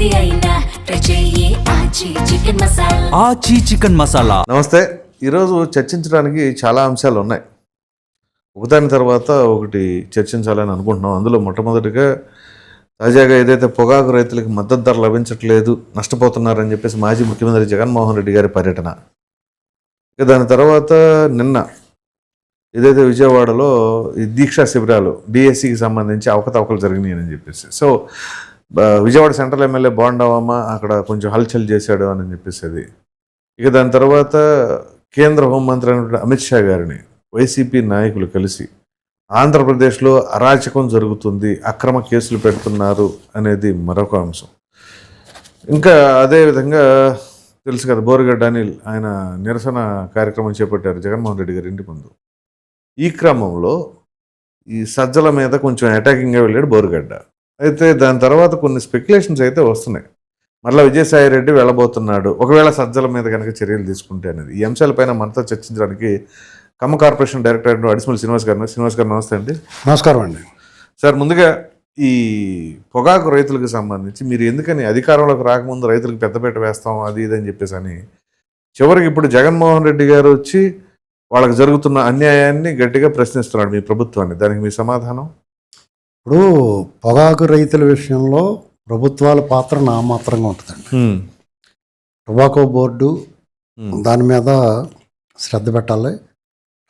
ఏది అయినా ట్రై చెయ్యి ఆచి చికెన్ మసాలా. ఆచి చికెన్ మసాలా. నమస్తే. ఈరోజు చర్చించడానికి చాలా అంశాలు ఉన్నాయి. ఒకదాని తర్వాత ఒకటి చర్చించాలని అనుకుంటున్నాం. అందులో మొట్టమొదటిగా తాజాగా ఏదైతే పొగాకు రైతులకు మద్దతు ధర లభించట్లేదు, నష్టపోతున్నారని చెప్పేసి మాజీ ముఖ్యమంత్రి జగన్మోహన్ రెడ్డి గారి పర్యటన. ఇక దాని తర్వాత నిన్న ఏదైతే విజయవాడలో ఈ దీక్షా శిబిరాలు డిఎస్సికి సంబంధించి అవకతవకలు జరిగినాయని చెప్పేసి, సో విజయవాడ సెంట్రల్ ఎమ్మెల్యే బోండావమ్మ అక్కడ కొంచెం హల్చల్ చేశాడు అని చెప్పేసి అది. ఇక దాని తర్వాత కేంద్ర హోంమంత్రి అయినటువంటి అమిత్ షా గారిని వైసీపీ నాయకులు కలిసి ఆంధ్రప్రదేశ్లో అరాచకం జరుగుతుంది, అక్రమ కేసులు పెడుతున్నారు అనేది మరొక అంశం. ఇంకా అదేవిధంగా తెలుసు కదా, బోరుగడ్డ అనిల్ ఆయన నిరసన కార్యక్రమం చేపట్టారు జగన్మోహన్ రెడ్డి గారి ఇంటి ముందు. ఈ క్రమంలో ఈ సజ్జల మీద కొంచెం అటాకింగ్గా వెళ్ళాడు బోరుగడ్డ. అయితే దాని తర్వాత కొన్ని స్పెక్యులేషన్స్ అయితే వస్తున్నాయి. మళ్ళీ విజయసాయి రెడ్డి వెళ్ళబోతున్నాడు ఒకవేళ సజ్జల మీద కనుక చర్యలు తీసుకుంటే అనేది. ఈ అంశాలపైన మనతో చర్చించడానికి Khammam corporation director additional Srinivas గారు నమస్తే అండి. నమస్కారం అండి. సార్, ముందుగా ఈ పొగాకు రైతులకు సంబంధించి మీరు ఎందుకని అధికారంలోకి రాకముందు రైతులకు పెద్దపీట వేస్తాం అది ఇది అని చెప్పేసి అని చివరికి ఇప్పుడు జగన్మోహన్ రెడ్డి గారు వచ్చి వాళ్ళకి జరుగుతున్న అన్యాయాన్ని గట్టిగా ప్రశ్నిస్తున్నాడు మీ ప్రభుత్వాన్ని, దానికి మీ సమాధానం? ఇప్పుడు పొగాకు రైతుల విషయంలో ప్రభుత్వాల పాత్ర నామాత్రంగా ఉంటుందండి. టొబాకో బోర్డు దాని మీద శ్రద్ధ పెట్టాలి,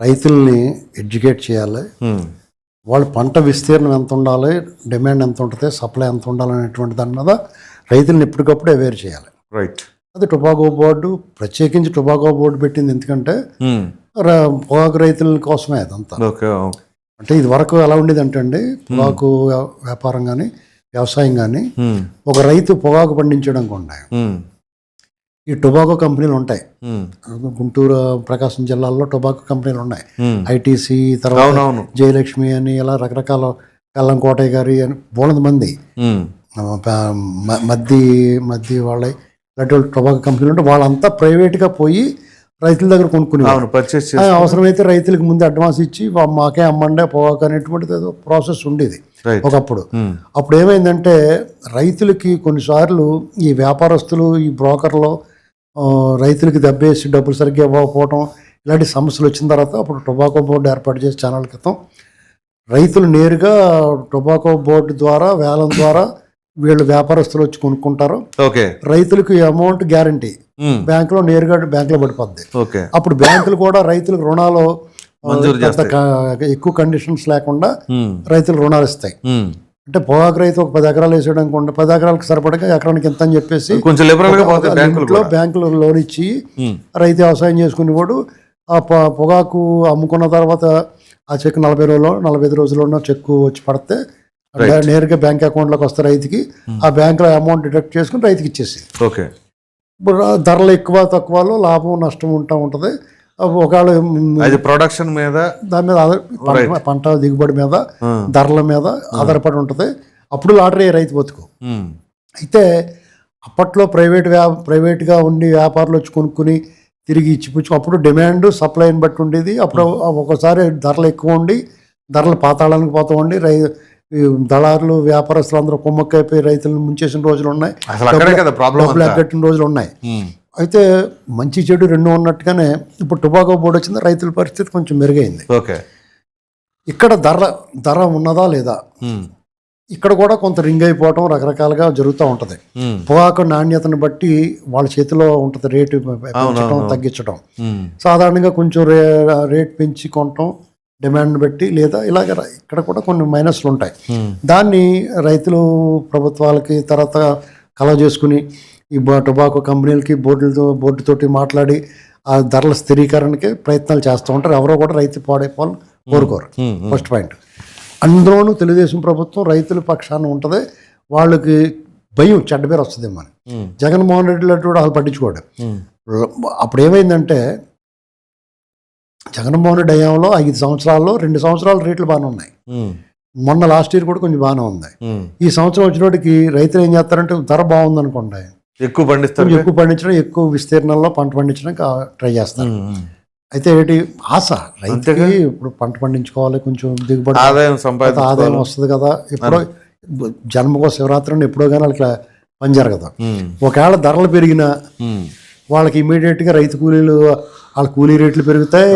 రైతుల్ని ఎడ్యుకేట్ చేయాలి, వాళ్ళు పంట విస్తీర్ణం ఎంత ఉండాలి, డిమాండ్ ఎంత ఉంటుంది, సప్లై ఎంత ఉండాలి అనేటువంటి దాని మీద రైతుల్ని ఎప్పటికప్పుడు అవేర్ చేయాలి. రైట్. అది టొబాకో బోర్డు, ప్రత్యేకించి టొబాకో బోర్డు పెట్టింది ఎందుకంటే పొగాకు రైతుల కోసమే అదంతా. అంటే ఇది వరకు ఎలా ఉండేది అంటే అండి, పొగాకు వ్యాపారం కానీ వ్యవసాయం కానీ ఒక రైతు పొగాకు పండించడానికి ఉన్నాయి, ఈ టొబాకో కంపెనీలు ఉంటాయి. గుంటూరు ప్రకాశం జిల్లాల్లో టొబాకో కంపెనీలు ఉన్నాయి, ఐటీసీ, తర్వాత జయలక్ష్మి అని, ఇలా రకరకాల కల్లం కోటయ్య గారి అని బోలెడు మంది మద్ది వాళ్ళ ఇలాంటి టొబాకో కంపెనీలు ఉంటే వాళ్ళంతా ప్రైవేట్గా పోయి రైతుల దగ్గర కొనుక్కుని అవసరమైతే రైతులకు ముందు అడ్వాన్స్ ఇచ్చి మాకే అమ్మండే పొగాకు అనేటువంటిది ఏదో ప్రాసెస్ ఉండేది ఒకప్పుడు. అప్పుడు ఏమైందంటే రైతులకి కొన్నిసార్లు ఈ వ్యాపారస్తులు, ఈ బ్రోకర్లు రైతులకి దెబ్బేసి డబ్బులు సరిగ్గా ఇవ్వకపోవడం ఇలాంటి సమస్యలు వచ్చిన తర్వాత అప్పుడు టొబాకో బోర్డు ఏర్పాటు చేసి ఛానల్ క్రితం రైతులు నేరుగా టొబాకో బోర్డు ద్వారా వేలం ద్వారా వీళ్ళు వ్యాపారస్తులు వచ్చి కొనుక్కుంటారు. రైతులకు అమౌంట్ గ్యారంటీ బ్యాంకులో నేరుగా బ్యాంకులో పడిపోద్ది. అప్పుడు బ్యాంకులు కూడా రైతులకు రుణాలు ఎక్కువ కండిషన్స్ లేకుండా రైతులకు రుణాలు ఇస్తాయి. అంటే పొగాకు రైతు ఒక 10 ఎకరాలు వేసాడు అనుకోండి, 10 ఎకరాలకు సరిపడగా ఎకరానికి ఎంత అని చెప్పేసి బ్యాంకులు లోన్ ఇచ్చి రైతు వ్యవసాయం చేసుకునేవాడు. ఆ పొగాకు అమ్ముకున్న తర్వాత ఆ చెక్ 40 రోజుల్లో 45 రోజుల్లో చెక్కు వచ్చి పడితే నేరుగా బ్యాంక్ అకౌంట్లోకి వస్తే రైతుకి ఆ బ్యాంకులో అమౌంట్ డిడక్ట్ చేసుకుని రైతుకి ఇచ్చేసి. ఇప్పుడు ధరలు ఎక్కువ తక్కువలో లాభం నష్టం ఉంటుంది. ఒకవేళ ప్రొడక్షన్ మీద దాని మీద పంట దిగుబడి మీద ధరల మీద ఆధారపడి ఉంటుంది. అప్పుడు లాటరీ రైతు బతుకు. అయితే అప్పట్లో ప్రైవేట్గా ఉండి వ్యాపారులు వచ్చి కొనుక్కుని తిరిగి ఇచ్చిపుచ్చు, అప్పుడు డిమాండ్ సప్లైని బట్టి ఉండేది. అప్పుడు ఒక్కోసారి ధరలు ఎక్కువ ఉండి ధరలు పాతాళానికి పోతూ ఉండి దళారులు వ్యాపారస్తులు అందరూ కుమ్మక్కైపోయి రైతులను ముంచేసిన రోజులు ఉన్నాయి, డబ్బులు ఎగ్గట్టిన రోజులు ఉన్నాయి. అయితే మంచి చెడు రెండు ఉన్నట్టుగానే ఇప్పుడు టొబాకో బోర్డు వచ్చింది, రైతుల పరిస్థితి కొంచెం మెరుగైంది. ఇక్కడ ధర ఉన్నదా లేదా, ఇక్కడ కూడా కొంత రింగ్ అయిపోవటం రకరకాలుగా జరుగుతూ ఉంటుంది. పొగాకు నాణ్యతను బట్టి వాళ్ళ చేతిలో ఉంటుంది రేటు పెంచడం తగ్గించడం. సాధారణంగా కొంచెం రేట్ పెంచి కొనటం డిమాండ్ బట్టి, లేదా ఇలాగ ఇక్కడ కూడా కొన్ని మైనస్లు ఉంటాయి. దాన్ని రైతులు ప్రభుత్వాలకి తర్వాత కలవ చేసుకుని ఈ టొబాకో కంపెనీలకి బోర్డుతోటి మాట్లాడి ఆ ధరల స్థిరీకరణకి ప్రయత్నాలు చేస్తూ ఉంటారు. ఎవరో కూడా రైతు పాడైపోవాలని కోరుకోరు. First point. అందులోనూ తెలుగుదేశం ప్రభుత్వం రైతుల పక్షాన ఉంటుంది. వాళ్ళకి భయం చెడ్డ పేరు వస్తుందేమో అని. జగన్మోహన్ రెడ్డి లాంటి కూడా వాళ్ళు పట్టించుకోడు. అప్పుడు ఏమైందంటే జగన్మోహన్ రెడ్డి హయాంలో 5 సంవత్సరాల్లో 2 సంవత్సరాలు రేట్లు బాగానే ఉన్నాయి. మొన్న లాస్ట్ ఇయర్ కూడా కొంచెం బాగానే ఉంది. ఈ సంవత్సరం వచ్చినోటికి రైతులు ఏం చేస్తారంటే ధర బాగుంది అనుకోండి, ఎక్కువ పండించడం, ఎక్కువ విస్తీర్ణంలో పంట పండించడానికి ట్రై చేస్తారు. అయితే ఏంటి ఆశ రైతుకి, ఇప్పుడు పంట పండించుకోవాలి, కొంచెం దిగుబడి ఆదాయం వస్తుంది కదా. ఎప్పుడో జన్మకో శివరాత్రి ఎప్పుడో కానీ వాళ్ళకి పని జరగదు. ఒకవేళ ధరలు పెరిగినా వాళ్ళకి ఇమీడియట్గా రైతు కూలీలు వాళ్ళ కూలీ రేట్లు పెరుగుతాయి.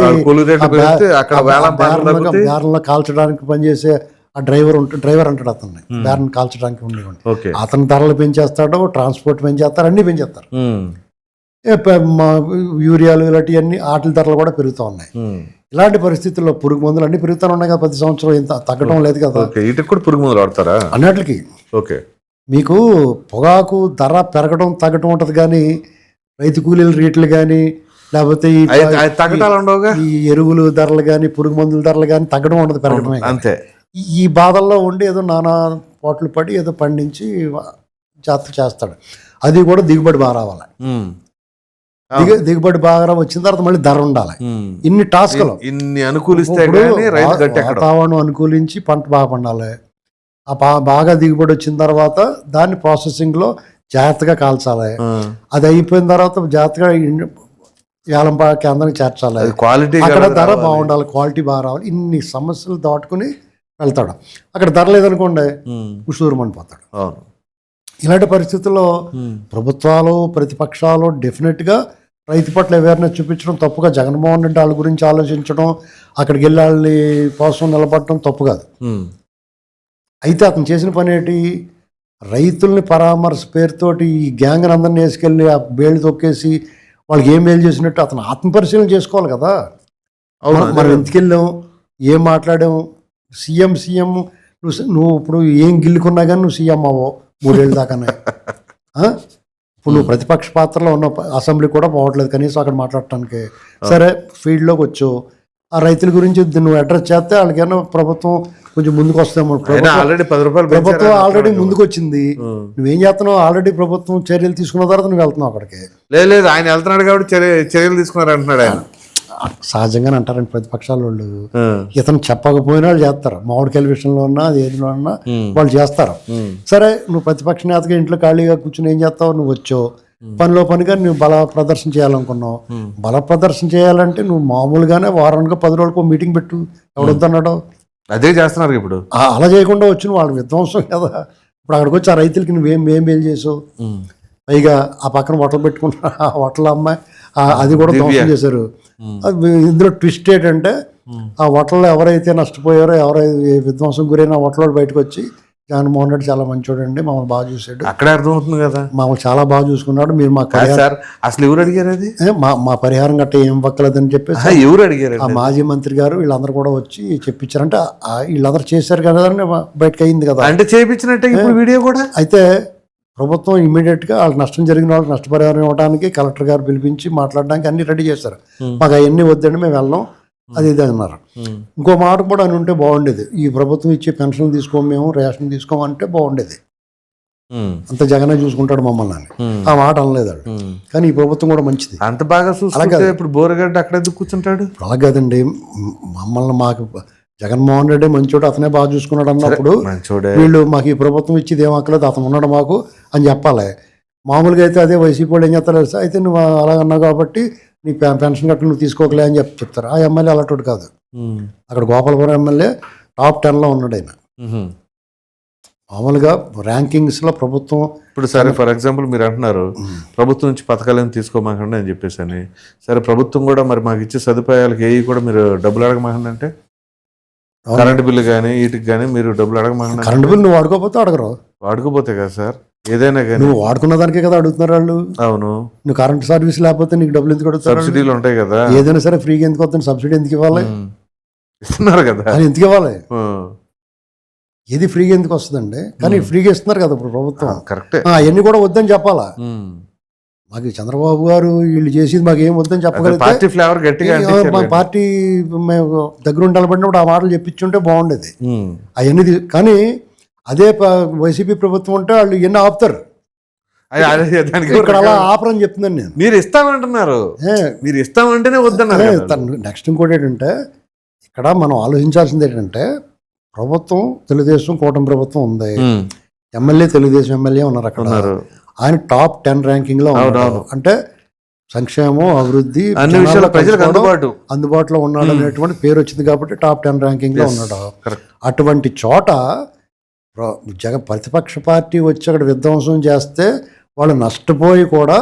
బేరంలో కాల్చడానికి పనిచేసే ఆ డ్రైవర్ అంటాడు అతన్ని, బేరం కాల్చడానికి ఉండేవాడు, అతని ధరలు పెంచేస్తాడు, ట్రాన్స్పోర్ట్ పెంచేస్తారు, అన్ని పెంచేస్తారు. యూరియాలు ఇలాంటివన్నీ వాటి ధరలు కూడా పెరుగుతూ ఉన్నాయి. ఇలాంటి పరిస్థితుల్లో పురుగు మందులు అన్ని పెరుగుతూనే ఉన్నాయి కదా, ప్రతి సంవత్సరం ఇంత తగ్గడం లేదు కదా. పురుగు మందులు వాడతారా అన్నిటికి? ఓకే, మీకు పొగాకు ధర పెరగడం తగ్గడం ఉంటుంది, కానీ రైతు కూలీల రేట్లు కానీ లేకపోతే ఈ ఎరువులు ధరలు కానీ పురుగు మందుల ధరలు కానీ తగ్గడం ఉండదు, పెరగడమే అంతే. ఈ బాధల్లో ఉండి ఏదో నానా పోట్లు పడి ఏదో పండించి జాతర చేస్తాడు. అది కూడా దిగుబడి బాగా రావాలి. దిగుబడి బాగా వచ్చిన తర్వాత మళ్ళీ ధర ఉండాలి. ఇన్ని టాస్క్లు, ఇన్ని అనుకూలిస్తే వాతావరణం అనుకూలించి పంట బాగా పండాలి. బాగా దిగుబడి వచ్చిన తర్వాత దాన్ని ప్రాసెసింగ్లో జాగ్రత్తగా కాల్చాలి. అది అయిపోయిన తర్వాత జాగ్రత్తగా యాలంపా కేంద్రానికి చేర్చాలి. క్వాలిటీ అక్కడ ధర బాగుండాలి, క్వాలిటీ బాగా రావాలి. ఇన్ని సమస్యలు దాటుకుని వెళ్తాడు. అక్కడ ధర లేదనుకోండి ఉషూరుమనిపోతాడు. ఇలాంటి పరిస్థితుల్లో ప్రభుత్వాలు ప్రతిపక్షాలు డెఫినెట్గా రైతు పట్ల అవేర్నెస్ చూపించడం తప్పుగా, జగన్మోహన్ రెడ్డి వాళ్ళ గురించి ఆలోచించడం, అక్కడికి వెళ్ళి వాళ్ళని కోసం నిలబడటం తప్పు కాదు. అయితే అతను చేసిన పని ఏంటి, రైతుల్ని పరామర్శ పేరుతోటి ఈ గ్యాంగ్ అందరిని వేసుకెళ్ళి ఆ బేళ్ళు తొక్కేసి వాళ్ళకి ఏం మేలు చేసినట్టు అతను ఆత్మపరిశీలన చేసుకోవాలి కదా. మనం ఎందుకు వెళ్ళాం, ఏం మాట్లాడాం, సీఎం నువ్వు ఇప్పుడు ఏం గిల్లుకున్నా కానీ నువ్వు సీఎం అవ్వవు 3 ఏళ్ళ దాకానే. ఇప్పుడు నువ్వు ప్రతిపక్ష పాత్రలో ఉన్న అసెంబ్లీ కూడా పోవట్లేదు కనీసం అక్కడ మాట్లాడటానికి. సరే ఫీల్డ్లోకి వచ్చు, ఆ రైతుల గురించి నువ్వు అడ్రస్ చేస్తే వాళ్ళకైనా ప్రభుత్వం కొంచెం ముందుకు వస్తాము. ప్రభుత్వం ఆల్రెడీ ముందుకు వచ్చింది, నువ్వేం చేస్తున్నావు, ఆల్రెడీ ప్రభుత్వం చర్యలు తీసుకున్న తర్వాత నువ్వు వెళ్తున్నావు అక్కడికి. లేదు ఆయన వెళ్తున్నాడు కాబట్టి చర్యలు తీసుకున్నారు అంటున్నాడు ఆయన. సహజంగానే అంటారండి ప్రతిపక్షాల వాళ్ళు, ఇతను చెప్పకపోయినా వాళ్ళు చేస్తారు. మామిడికాయల విషయంలో ఉన్నా ఏదిలో ఉన్నా వాళ్ళు చేస్తారు. సరే నువ్వు ప్రతిపక్ష నేతగా ఇంట్లో ఖాళీగా కూర్చుని ఏం చేస్తావు, నువ్వు వచ్చావు పనిలో పనిగా నువ్వు బల ప్రదర్శన చేయాలనుకున్నావు. బల ప్రదర్శన చేయాలంటే నువ్వు మామూలుగానే వారానికి 10 రోజులకు మీటింగ్ పెట్టు, ఎవడొద్దన్నాడు, అదే చేస్తున్నారు ఇప్పుడు. అలా చేయకుండా వచ్చి నువ్వు వాళ్ళ విధ్వంసం కదా. ఇప్పుడు అక్కడికి వచ్చి ఆ రైతులకి నువ్వేం మేలు చేసావు, పైగా ఆ పక్కన హోటల్ పెట్టుకున్నా ఆ హోటల్ అమ్మాయి అది కూడా ధ్వంసం చేశారు. ఇందులో ట్విస్ట్ ఏంటంటే ఆ హోటల్లో ఎవరైతే నష్టపోయారో, ఎవరైతే విధ్వంసం గురైన హోటల్ బయటకు వచ్చి జగన్మోహన్ రెడ్డి చాలా మంచోడు అండి, మమ్మల్ని బాగా చూసాడు, అక్కడే అర్థమవుతుంది కదా, మమ్మల్ని చాలా బాగా చూసుకున్నాడు, మీరు మా అసలు ఎవరు అడిగారు అది, మా పరిహారం గట్ట ఏం పక్కలేదని చెప్పేసి ఎవరు అడిగారు, ఆ మాజీ మంత్రి గారు వీళ్ళందరూ కూడా వచ్చి చెప్పించారంటే వీళ్ళందరూ చేశారు కదా అని బయటకు అయింది కదా, అంటే చేయించినట్టే ఇప్పుడు వీడియో కూడా. అయితే ప్రభుత్వం ఇమ్మీడియట్గా వాళ్ళకి నష్టం జరిగిన వాళ్ళకి నష్టపరిహారం ఇవ్వడానికి కలెక్టర్ గారు పిలిపించి మాట్లాడడానికి అన్ని రెడీ చేశారు. మాకు అవన్నీ వద్దండి మేము వెళ్ళాం అది ఇది అన్నారు. ఇంకో మాట కూడా అని ఉంటే బాగుండేది, ఈ ప్రభుత్వం ఇచ్చే పెన్షన్ తీసుకోము, మేము రేషన్ తీసుకోమంటే బాగుండేది, అంత జగనే చూసుకుంటాడు మమ్మల్ని అని. ఆ మాట అనలేదు వాళ్ళు. కానీ ఈ ప్రభుత్వం కూడా మంచిది, అంత బాగా అలాగే. ఇప్పుడు బోరగడ్డ అక్కడ ఎందుకు కూర్చుంటాడు, అలా కాదండి. మమ్మల్ని మాకు జగన్మోహన్ రెడ్డి మంచోడు, అతనే బాగా చూసుకున్నాడు అన్నప్పుడు వీళ్ళు మాకు ఈ ప్రభుత్వం ఇచ్చేది ఏం అక్కలేదు, అతను ఉన్నాడు మాకు అని చెప్పాలి. మామూలుగా అయితే అదే వైసీపీ వాళ్ళు ఏం చేస్తారు, అయితే నువ్వు అలాగన్నావు కాబట్టి నీ పెన్షన్ కట్ట నువ్వు తీసుకోకలే అని చెప్తారు. ఆ ఎమ్మెల్యే అలాంటి కాదు. అక్కడ గోపాలపురం ఎమ్మెల్యే టాప్ 10లో ఉన్నాడు ఆయన. మామూలుగా ర్యాంకింగ్స్లో ప్రభుత్వం ఇప్పుడు సరే ఫర్ ఎగ్జాంపుల్ మీరు అంటున్నారు ప్రభుత్వం నుంచి పథకాలను తీసుకోమాకండి అని చెప్పేసి అని. సరే ప్రభుత్వం కూడా మరి మాకు ఇచ్చే సదుపాయాలకు ఏవి కూడా మీరు డబ్బులు అడగమాకండి అంటే, కరెంట్ బిల్లు కానీ వీటికి కానీ మీరు డబ్బులు అడగమాకండి. కరెంట్ బిల్లు నువ్వు వాడుకోపోతే అడగరు, వాడుకోపోతే కదా సార్ ఏదైనా కానీ నువ్వు వాడుకున్న దానికే కదా అడుగుతున్నారు వాళ్ళు. అవును, నువ్వు కరెంట్ సర్వీస్ లేకపోతే నీకు డబ్బులు ఎందుకు అడుగుతారు, సబ్సిడీలు ఉంటాయి కదా, ఏదైనా సరే ఫ్రీగా ఎందుకు వస్తుంది, సబ్సిడీ ఎందుకు ఇవ్వాలి, ఇస్తున్నారు కదా అని ఎందుకు ఇవ్వాలి, ఏది ఫ్రీగా ఎందుకు వస్తుందండి, కానీ ఫ్రీగా ఇస్తున్నారు కదా ఇప్పుడు ప్రభుత్వం. కరెక్టే, అవన్నీ కూడా వద్దని చెప్పాలా. మాకు చంద్రబాబు గారు వీళ్ళు చేసేది మాకు ఏం వద్దని చెప్పగలిగితే మా పార్టీ మేము దగ్గర నిలబడినప్పుడు ఆ మాటలు చెప్పించుంటే బాగుండేది అవన్నీ. కానీ అదే వైసీపీ ప్రభుత్వం ఉంటే వాళ్ళు ఎన్ని ఆపుతారు, ఇక్కడ అలా ఆపరని చెప్తున్నాను నేను. మీరు ఇస్తామంటున్నారు, మీరు ఇస్తామంటేనే వద్దన్నారు. నెక్స్ట్ ఇంకోటి ఏంటంటే ఇక్కడ మనం ఆలోచించాల్సింది ఏంటంటే ప్రభుత్వం తెలుగుదేశం కూటమి ప్రభుత్వం ఉంది, ఎమ్మెల్యే తెలుగుదేశం ఎమ్మెల్యే ఉన్నారు అక్కడ, ఆయన టాప్ 10 ర్యాంకింగ్ లో ఉన్నారు. అంటే సంక్షేమం అభివృద్ధి అన్ని విషయాలు ప్రజలకు అందుబాటులో ఉన్నాడు అనేటువంటి పేరు వచ్చింది కాబట్టి టాప్ 10 ర్యాంకింగ్ లో ఉన్నాడు. అటువంటి చోట ప్రతిపక్ష పార్టీ వచ్చి అక్కడ విధ్వంసం చేస్తే వాళ్ళు నష్టపోయి కూడా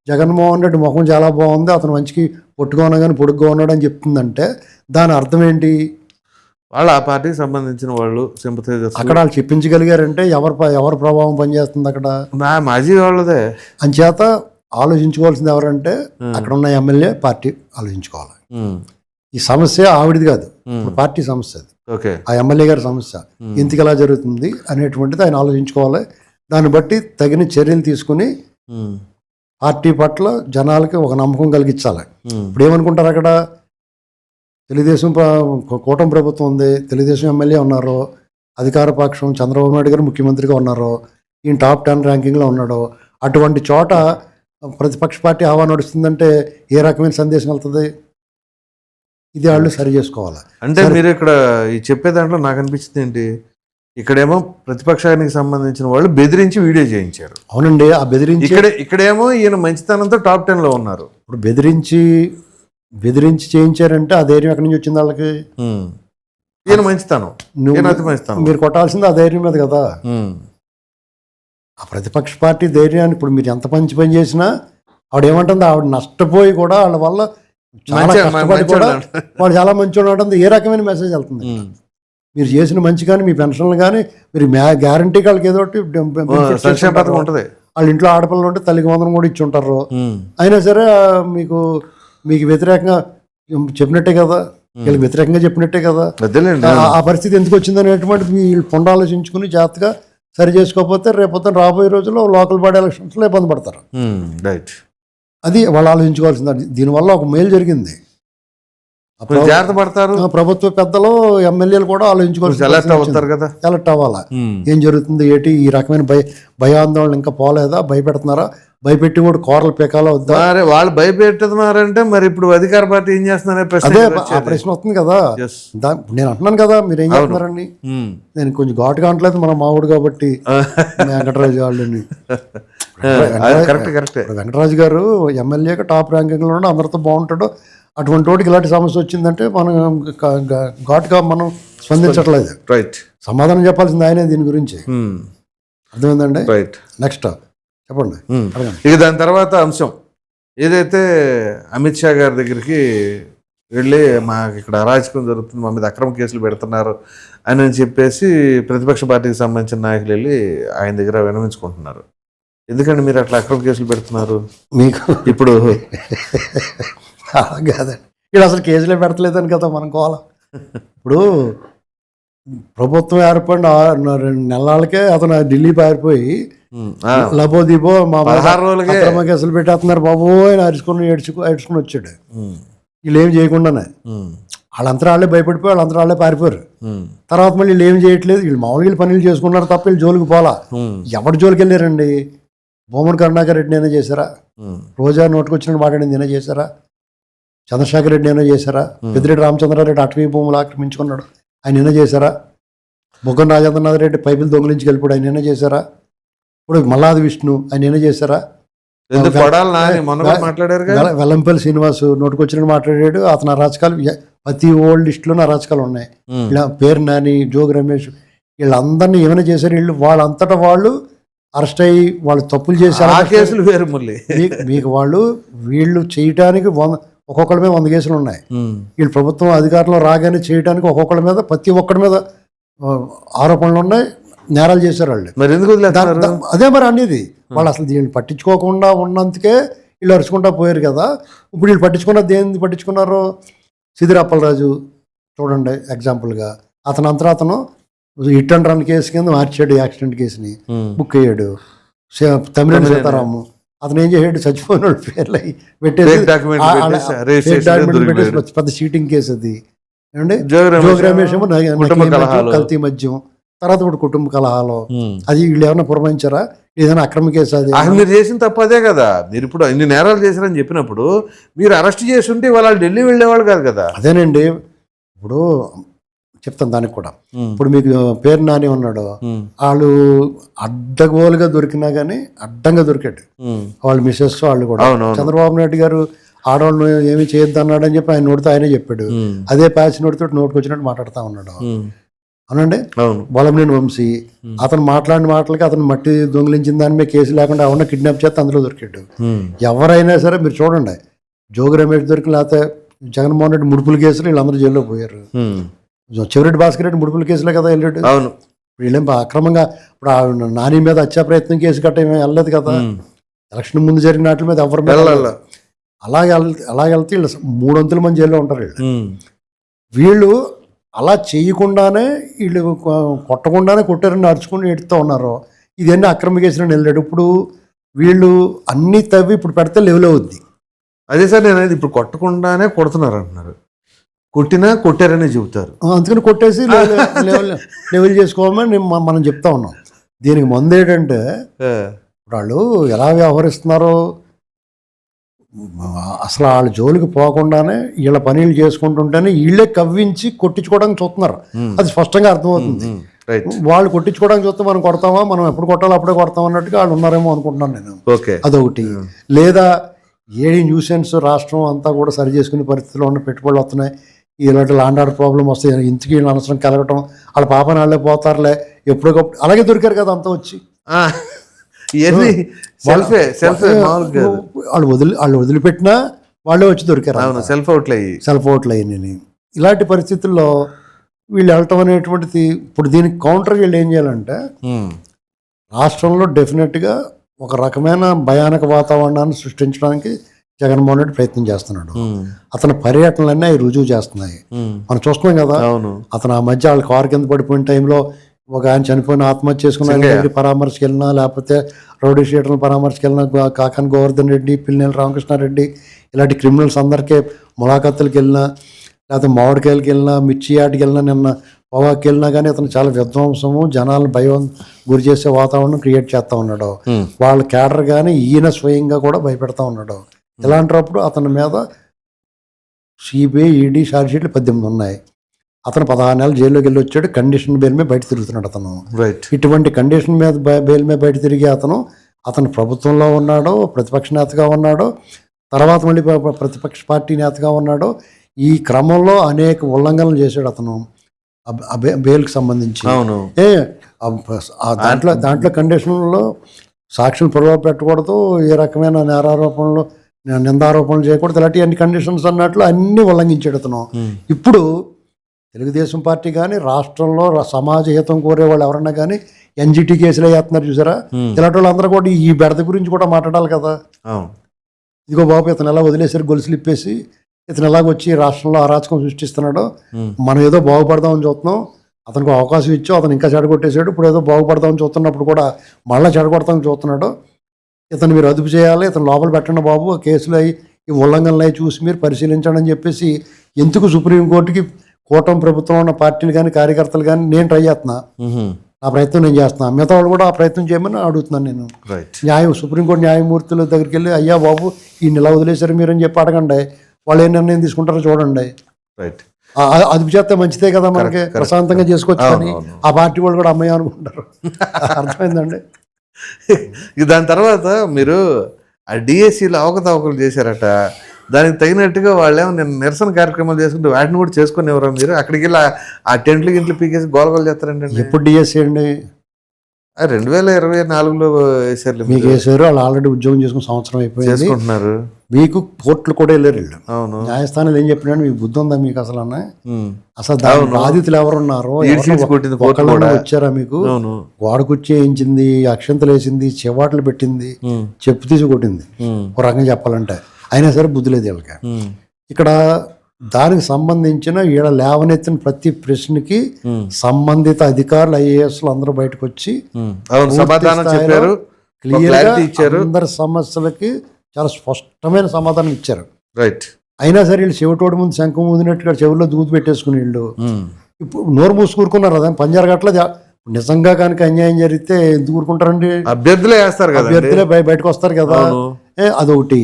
జగన్మోహన్ రెడ్డి ముఖం చాలా బాగుంది, అతను మంచికి పొట్టుగా ఉన్నా కానీ పొడుగ్గా ఉన్నాడు అని చెప్తుందంటే దాని అర్థం ఏంటి? వాళ్ళు ఆ పార్టీకి సంబంధించిన వాళ్ళు సింపథైజర్స్ అక్కడ వాళ్ళు చెప్పించగలిగారంటే ఎవరి ప్రభావం పనిచేస్తుంది అక్కడ? మాజీ వాళ్ళదే. అంచేత ఆలోచించుకోవాల్సింది ఎవరంటే అక్కడ ఉన్న ఎమ్మెల్యే పార్టీ ఆలోచించుకోవాలి. ఈ సమస్య ఆవిడది కాదు, ఇప్పుడు పార్టీ సమస్య అది. ఓకే, ఆ ఎమ్మెల్యే గారి సమస్య ఎందుకు ఎలా జరుగుతుంది అనేటువంటిది ఆయన ఆలోచించుకోవాలి. దాన్ని బట్టి తగిన చర్యలు తీసుకుని పార్టీ పట్ల జనాలకి ఒక నమ్మకం కలిగించాలి. ఇప్పుడు ఏమనుకుంటారు, అక్కడ తెలుగుదేశం కూటమి ప్రభుత్వం ఉంది, తెలుగుదేశం ఎమ్మెల్యే ఉన్నారు, అధికార పక్షం చంద్రబాబు నాయుడు గారు ముఖ్యమంత్రిగా ఉన్నారు, ఈయన టాప్ 10 ర్యాంకింగ్లో ఉన్నాడు. అటువంటి చోట ప్రతిపక్ష పార్టీ హవా నడుస్తుందంటే ఏ రకమైన సందేశం వెళ్తుంది? ఇది వాళ్ళు సరి చేసుకోవాలి. అంటే మీరు ఇక్కడ ఈ చెప్పే దాంట్లో నాకు అనిపించింది ఏంటి, ఇక్కడేమో ప్రతిపక్షానికి సంబంధించిన వాళ్ళు బెదిరించి వీడియో చేయించారు. అవునండి, ఆ బెదిరించి ఇక్కడేమో ఈయన మంచితనంతో టాప్ 10లో ఉన్నారు. ఇప్పుడు బెదిరించి చేయించారంటే ఆ ధైర్యం ఎక్కడి నుంచి వచ్చింది వాళ్ళకి? ఈయన మంచితనం, మీరు కొట్టాల్సింది ఆ ధైర్యం మీద కదా. ఆ ప్రతిపక్ష పార్టీ ధైర్యాన్ని ఇప్పుడు మీరు ఎంత మంచి పని చేసినా ఆవిడ ఏమంటుంది, ఆవిడ నష్టపోయి కూడా వాళ్ళ వల్ల చాలా కష్టపడి కూడా వాడు చాలా మంచి ఉండటం ఏ రకమైన మెసేజ్ వెళ్తుంది? మీరు చేసిన మంచి కానీ మీ పెన్షన్లు కానీ మీరు గ్యారంటీ వాళ్ళకి ఏదో ఉంటుంది. వాళ్ళ ఇంట్లో ఆడపిల్లలు ఉంటే తల్లికి వందనం కూడా ఇచ్చి ఉంటారు. అయినా సరే మీకు వ్యతిరేకంగా చెప్పినట్టే కదా, వీళ్ళకి వ్యతిరేకంగా చెప్పినట్టే కదా. ఆ పరిస్థితి ఎందుకు వచ్చింది అనేటువంటి వీళ్ళు పునరాలోచించుకుని జాగ్రత్తగా సరి చేసుకోకపోతే రేపొద్దున రాబోయే రోజుల్లో లోకల్ బాడీ ఎలక్షన్స్లో ఇబ్బంది పడతారు. అది వాళ్ళు ఆలోచించుకోవాల్సింది. దీనివల్ల ఒక మేలు జరిగింది. జాగ్రత్త పడతారు ప్రభుత్వ పెద్దలు, ఎమ్మెల్యేలు కూడా ఆలోచించుకోవాల్సి ఎలక్ట్ అవ్వాలా, ఏం జరుగుతుంది ఏంటి, ఈ రకమైన భయాందోళన ఇంకా పోలేదా, భయపెడుతున్నారా, భయపెట్టి కూడా కోరలు పీకాలో వద్దా? వాళ్ళు భయపెడుతున్నారంటే మరి ఇప్పుడు అధికార పార్టీ ఏం చేస్తున్నారే అదే ఆ ప్రశ్న వస్తుంది కదా. నేను అంటున్నాను కదా, మీరు ఏం చేస్తున్నారండి, నేను కొంచెం ఘాటుగా అంటలేదు, మన మావుడు కాబట్టి వెంకటరాజు వాళ్ళని. వెంకటరాజు గారు ఎమ్మెల్యేగా టాప్ ర్యాంకింగ్లో ఉండి అందరితో బాగుంటాడు. అటువంటి వాటికి ఇలాంటి సమస్య వచ్చిందంటే మనం ఘాటుగా మనం స్పందించట్లేదు. సమాధానం చెప్పాల్సింది ఆయనే దీని గురించి. అర్థమైందండి. నెక్స్ట్ చెప్పండి. ఇక దాని తర్వాత అంశం ఏదైతే అమిత్ షా గారి దగ్గరికి వెళ్ళి మాకు ఇక్కడ అరాచకం జరుగుతుంది, మా మీద అక్రమ కేసులు పెడుతున్నారు అని చెప్పేసి ప్రతిపక్ష పార్టీకి సంబంధించిన నాయకులు వెళ్ళి ఆయన దగ్గర విన్నవించుకుంటున్నారు. ఎందుకంటే మీరు అట్లా అక్రమ కేసులు పెడుతున్నారు మీకు ఇప్పుడు కాదండి, ఇక్కడ అసలు కేసులే పెడతలేదని కదా మనం కోవాలి. ఇప్పుడు ప్రభుత్వం ఏర్పడిన 2 నెలలకే అతను ఢిల్లీ పారిపోయి లబోదీపో మా అక్రమ కేసులు పెట్టేస్తున్నారు బాబు అని ఏడ్చుకుని వచ్చాడు. వీళ్ళు ఏం చేయకుండానే వాళ్ళంతా వాళ్ళే భయపడిపోయి వాళ్ళంతా వాళ్ళే పారిపోయారు. తర్వాత మళ్ళీ వీళ్ళు ఏం చేయట్లేదు, వీళ్ళు మామూలుగా పనులు చేసుకున్నారు తప్ప వీళ్ళు జోలికి పోలా. ఎవరి జోలికి వెళ్ళారండి? బొమ్మడి కరుణాకర్ రెడ్డి నేనే చేశారా? రోజా నోటుకొచ్చిన మాట్లాడింది నేనే చేశారా? చంద్రశేఖర్ రెడ్డి నేనే చేశారా? పెద్దిరెడ్డి రామచంద్రారెడ్డి అటవీ భూములు ఆక్రమించుకున్నాడు, ఆయన నేనే చేశారా? బుగ్గన రాజేంద్రనాథ్ రెడ్డి పైపులు దొంగిలించి వెళ్ళిపోడు, ఆయన నేనే చేశారా? ఇప్పుడు మల్లాది విష్ణు ఆయన నేనే చేశారా? వెల్లంపల్లి శ్రీనివాస్ నోటుకొచ్చినట్టు మాట్లాడాడు, అతను అరాచకాలు ప్రతి ఓల్డ్ లిస్టులోనే అరాచకాలు ఉన్నాయి. ఇలా పేరు నాని, జోగి రమేష్ వీళ్ళందరినీ ఏమైనా చేశారు. వీళ్ళు వాళ్ళంతటా వాళ్ళు అరెస్ట్ అయ్యి వాళ్ళు తప్పులు చేశారు. కేసులు వేరు మీకు వాళ్ళు వీళ్ళు చేయటానికి ఒక్కొక్కరి మీద 100 కేసులు ఉన్నాయి. వీళ్ళు ప్రభుత్వం అధికారంలో రాగానే చేయడానికి ఒక్కొక్కరి మీద ప్రతి ఒక్కరి మీద ఆరోపణలు ఉన్నాయి, నేరాలు చేశారు వాళ్ళు. మరి ఎందుకు అదే మరి అనేది వాళ్ళు అసలు దీన్ని పట్టించుకోకుండా ఉన్నందుకే వీళ్ళు అరుచుకుంటా పోయారు కదా. ఇప్పుడు వీళ్ళు పట్టించుకున్నది దేని పట్టించుకున్నారు? సిదిరాప్పలరాజు చూడండి ఎగ్జాంపుల్గా, అతను హిట్ అండ్ రన్ కేసు కింద మార్చాడు, యాక్సిడెంట్ కేసుని బుక్ అయ్యాడు. తమిళనాడు సీతారాము అతను ఏం చేసాడు, చచ్చిపోయిన వాళ్ళు పేర్లు పెట్టేసి పెద్ద చీటింగ్ కేసు అది. ఏమంటే జోగి రమేష్ ఏమో కల్తీ మద్యం, తర్వాత ఇప్పుడు కుటుంబ కలహాలు. అది వీళ్ళు ఏమైనా పురమాయించారా? ఏదైనా అక్రమ కేసు? అది మీరు చేసిన తప్పు అదే కదా. మీరు ఇప్పుడు ఇన్ని నేరాలు చేశారని చెప్పినప్పుడు మీరు అరెస్ట్ చేసి ఉంటే వాళ్ళు ఢిల్లీ వెళ్ళేవాళ్ళు కాదు కదా. అదేనండి, ఇప్పుడు చెప్తాను దానికి కూడా. ఇప్పుడు మీకు పేరు నాని ఉన్నాడు, వాళ్ళు అడ్డగోలుగా దొరికినా కానీ అడ్డంగా దొరికాడు. వాళ్ళు మిస్సెస్ వాళ్ళు కూడా. చంద్రబాబు నాయుడు గారు ఆడవాళ్ళు ఏమీ చేయొద్దు అన్నాడు అని చెప్పి ఆయన నోటితో ఆయనే చెప్పాడు. అదే ప్యాచ్ నోటితో నోటికి వచ్చినట్టు మాట్లాడుతూ ఉన్నాడు. అవునండి. అవును. బొలమనేని వంశీ అతను మాట్లాడిన మాటలకి అతను మట్టి దొంగిలించిన దాని మీద కేసు లేకుండా ఎవరన్నా కిడ్నాప్ చేస్తే అందులో దొరికాడు. ఎవరైనా సరే మీరు చూడండి, జోగి రమేష్ దొరికి, లేకపోతే జగన్మోహన్ రెడ్డి ముడుపుల కేసులు వీళ్ళందరూ జైల్లో పోయారు. చెవిరెడ్డి భాస్కర్ రెడ్డి ముడుపుల కేసులే కదా వెళ్ళాడు. అవును. వీళ్ళేం అక్రమంగా ఇప్పుడు నాని మీద హత్యా ప్రయత్నం కేసు గట్ట ఏమీ వెళ్ళలేదు కదా. ఎలక్షన్ ముందు జరిగిన వాటి మీద ఎవరి మీద అలాగే వెళ్తే వీళ్ళు 300 మంది జైల్లో ఉంటారు. వీళ్ళు అలా చేయకుండానే వీళ్ళు కొట్టకుండానే కొట్టారని అరుచుకుని ఎడుతూ ఉన్నారు. ఇదన్నీ అక్రమ కేసులను వెళ్ళాడు. ఇప్పుడు వీళ్ళు అన్ని తవ్వి ఇప్పుడు పెడితే లెవెల్ అవుద్ది. అదే సార్ నేను అనేది ఇప్పుడు కొట్టకుండానే కొడుతున్నారు అంటున్నారు. కొట్టినా కొట్టారని చెబుతారు. అందుకని కొట్టేసి లెవెల్ చేసుకోమని మనం చెప్తా ఉన్నాం. దీనికి మందు ఏంటంటే వాళ్ళు ఎలా వ్యవహరిస్తున్నారో అసలు వాళ్ళ జోలికి పోకుండానే వీళ్ళ పనులు చేసుకుంటుంటేనే వీళ్ళే కవ్వించి కొట్టించుకోవడానికి చూస్తున్నారు. అది స్పష్టంగా అర్థమవుతుంది. వాళ్ళు కొట్టించుకోవడానికి చూస్తే మనం కొడతామా, మనం ఎప్పుడు కొట్టాలో అప్పుడే కొడతాం అన్నట్టుగా వాళ్ళు ఉన్నారేమో అనుకుంటున్నాను నేను. అదొకటి. లేదా ఏడి న్యూసెన్స్ రాష్ట్రం అంతా కూడా సరి చేసుకునే పరిస్థితిలో ఉన్న పెట్టుబడులు వస్తున్నాయి, ఇలాంటి ల్యాండ్ ఆర్డర్ ప్రాబ్లం వస్తాయి, ఇంటికి వీళ్ళు అనవసరం కలగటం, వాళ్ళ పాపని వాళ్ళే పోతారులే ఎప్పటికప్పుడు అలాగే దొరికారు కదా అంతా వచ్చి. వాళ్ళు వదిలిపెట్టినా వాళ్ళే వచ్చి దొరికారు. సెల్ఫ్ అవుట్లు అయ్యి. ఇలాంటి పరిస్థితుల్లో వీళ్ళు వెళ్ళటం అనేటువంటిది ఇప్పుడు దీనికి కౌంటర్ వీళ్ళు ఏం చేయాలంటే రాష్ట్రంలో డెఫినెట్గా ఒక రకమైన భయానక వాతావరణాన్ని సృష్టించడానికి జగన్మోహన్ రెడ్డి ప్రయత్నం చేస్తున్నాడు. అతని పర్యటనలన్నీ అవి రుజువు చేస్తున్నాయి. మనం చూస్తున్నాం కదా. అతను ఆ మధ్య వాళ్ళ కారు కింద పడిపోయిన టైంలో ఒక ఆయన చనిపోయిన ఆత్మహత్య చేసుకున్న పరామర్శకి వెళ్ళినా, లేకపోతే రౌడీ షీటర్ల పరామర్శకి వెళ్ళినా, కాకాని గోవర్ధన్ రెడ్డి, పిల్లినేని రామకృష్ణారెడ్డి ఇలాంటి క్రిమినల్స్ అందరికీ ములాఖాతులకు వెళ్ళినా, లేకపోతే మామిడికాయలకి వెళ్ళినా, మిర్చి ఆటికి వెళ్ళినా, నిన్న పొగాకి వెళ్ళినా కానీ అతను చాలా విధ్వంసము, జనాలను భయం గురి చేసే వాతావరణం క్రియేట్ చేస్తూ ఉన్నాడు. వాళ్ళ క్యాడర్ కానీ ఈయన స్వయంగా కూడా భయపెడతా ఉన్నాడు. ఇలాంటప్పుడు అతని మీద సిబిఐ, ఈడీ ఛార్జ్ షీట్లు 18 ఉన్నాయి. అతను 16 నెలలు జైల్లోకి వెళ్ళి వచ్చాడు. కండిషన్ బెయిల్ మీద బయట తిరుగుతున్నాడు అతను. ఇటువంటి కండిషన్ మీద బెయిల్ మీద బయట తిరిగి అతను ప్రభుత్వంలో ఉన్నాడో, ప్రతిపక్ష నేతగా ఉన్నాడో, తర్వాత మళ్ళీ ప్రతిపక్ష పార్టీ నేతగా ఉన్నాడో, ఈ క్రమంలో అనేక ఉల్లంఘనలు చేశాడు అతను బెయిల్కి సంబంధించి. దాంట్లో కండిషన్లో సాక్షులు ప్రలోభ పెట్టకూడదు, ఏ రకమైన నేరారోపణలు నిందారోపణలు చేయకూడదు, ఇలాంటి అన్ని కండిషన్స్ అన్నట్లు అన్ని ఉల్లంఘించాడు అతను. ఇప్పుడు తెలుగుదేశం పార్టీ కానీ రాష్ట్రంలో సమాజ హితం కోరే వాళ్ళు ఎవరన్నా కానీ ఎన్జిటి కేసులు వేస్తున్నారు చూసారా. ఇలాంటి వాళ్ళందరూ కూడా ఈ బెడద గురించి కూడా మాట్లాడాలి కదా. ఇదిగో బాబు ఇతను ఎలా వదిలేసారు గొలుసులు ఇప్పేసి, ఇతను ఎలాగొచ్చి రాష్ట్రంలో అరాచకం సృష్టిస్తున్నాడు, మనం ఏదో బాగుపడదామని చూస్తున్నాం, అతనికి అవకాశం ఇచ్చాం, అతను ఇంకా చెడగొట్టేశాడు, ఇప్పుడు ఏదో బాగుపడదామని చూస్తున్నప్పుడు కూడా మళ్ళీ చెడగొడతామని చూస్తున్నాడు, ఇతను మీరు అదుపు చేయాలి, ఇతను లోపల పెట్టండి బాబు, ఆ కేసులు అవి ఈ ఉల్లంఘనలు అవి చూసి మీరు పరిశీలించండి అని చెప్పేసి ఎందుకు సుప్రీంకోర్టుకి కూటమి ప్రభుత్వం ఉన్న పార్టీలు కానీ కార్యకర్తలు కానీ నేను ట్రై చేస్తున్నా, ఆ ప్రయత్నం నేను చేస్తున్నా, మిగతా వాళ్ళు కూడా ఆ ప్రయత్నం చేయమని అడుగుతున్నాను నేను. సుప్రీంకోర్టు న్యాయమూర్తుల దగ్గరికి వెళ్ళి అయ్యా బాబు ఈ నెల వదిలేశారు మీరు అని చెప్పి అడగండి, వాళ్ళు ఏ నిర్ణయం తీసుకుంటారో చూడండి. అదుపు చేస్తే మంచిదే కదా, మనకి ప్రశాంతంగా చేసుకోవచ్చు అని ఆ పార్టీ వాళ్ళు కూడా అమ్మాయి అనుకుంటారు. అర్థమైందండి. దాని తర్వాత మీరు ఆ డిఎస్సిలో అవకతవకలు చేశారట, దానికి తగినట్టుగా వాళ్ళేమో నేను నిరసన కార్యక్రమాలు చేసుకుంటే వాటిని కూడా చేసుకుని ఎవరో మీరు అక్కడికి వెళ్ళి ఆ టెంట్లు గింట్లు పీకేసి గోలగోలు చేస్తారంటే. ఎప్పుడు డిఎస్సి అండి? 2024లో వేసారు. మీకు వేసారు, వాళ్ళు ఆల్రెడీ ఉద్యోగం చేసుకుని సంవత్సరం అయిపోయింది చేసుకుంటున్నారు. మీకు కోర్టులు కూడా వెళ్ళారు వీళ్ళు. అవును. న్యాయస్థానాలు ఏం చెప్పినాడు, మీకు బుద్ధి ఉందా మీకు అసలు అన్న? అసలు దాని బాధితులు ఎవరున్నారో వచ్చారా మీకు? గోడ కూర్చేయించింది, అక్షంతలు వేసింది, చెవాట్లు పెట్టింది, చెప్పు తీసి కొట్టింది ఒక రకంగా చెప్పాలంటే. అయినా సరే బుద్ధి లేదు వీళ్ళకి. ఇక్కడ దానికి సంబంధించిన ఈడ లేవనెత్తిన ప్రతి ప్రశ్నకి సంబంధిత అధికారులు ఐఏఎస్లు అందరూ బయటకు వచ్చి క్లియర్గా అందరి సమస్యలకి చాలా స్పష్టమైన సమాధానం ఇచ్చారు. అయినా సరే వీళ్ళు చెవిటోడి ముందు శంఖం ఊదినట్టుగా చెవుల్లో దూది పెట్టేసుకుని వీళ్ళు ఇప్పుడు నోరు మూసుకూరుకున్నారు. అదే పంజారగట్ల నిజంగా కనుక అన్యాయం జరిగితే ఎందుకు ఊరుకుంటారండి? అభ్యర్థులే వేస్తారు కదా, అభ్యర్థులే బయటకు వస్తారు కదా. అదొకటి.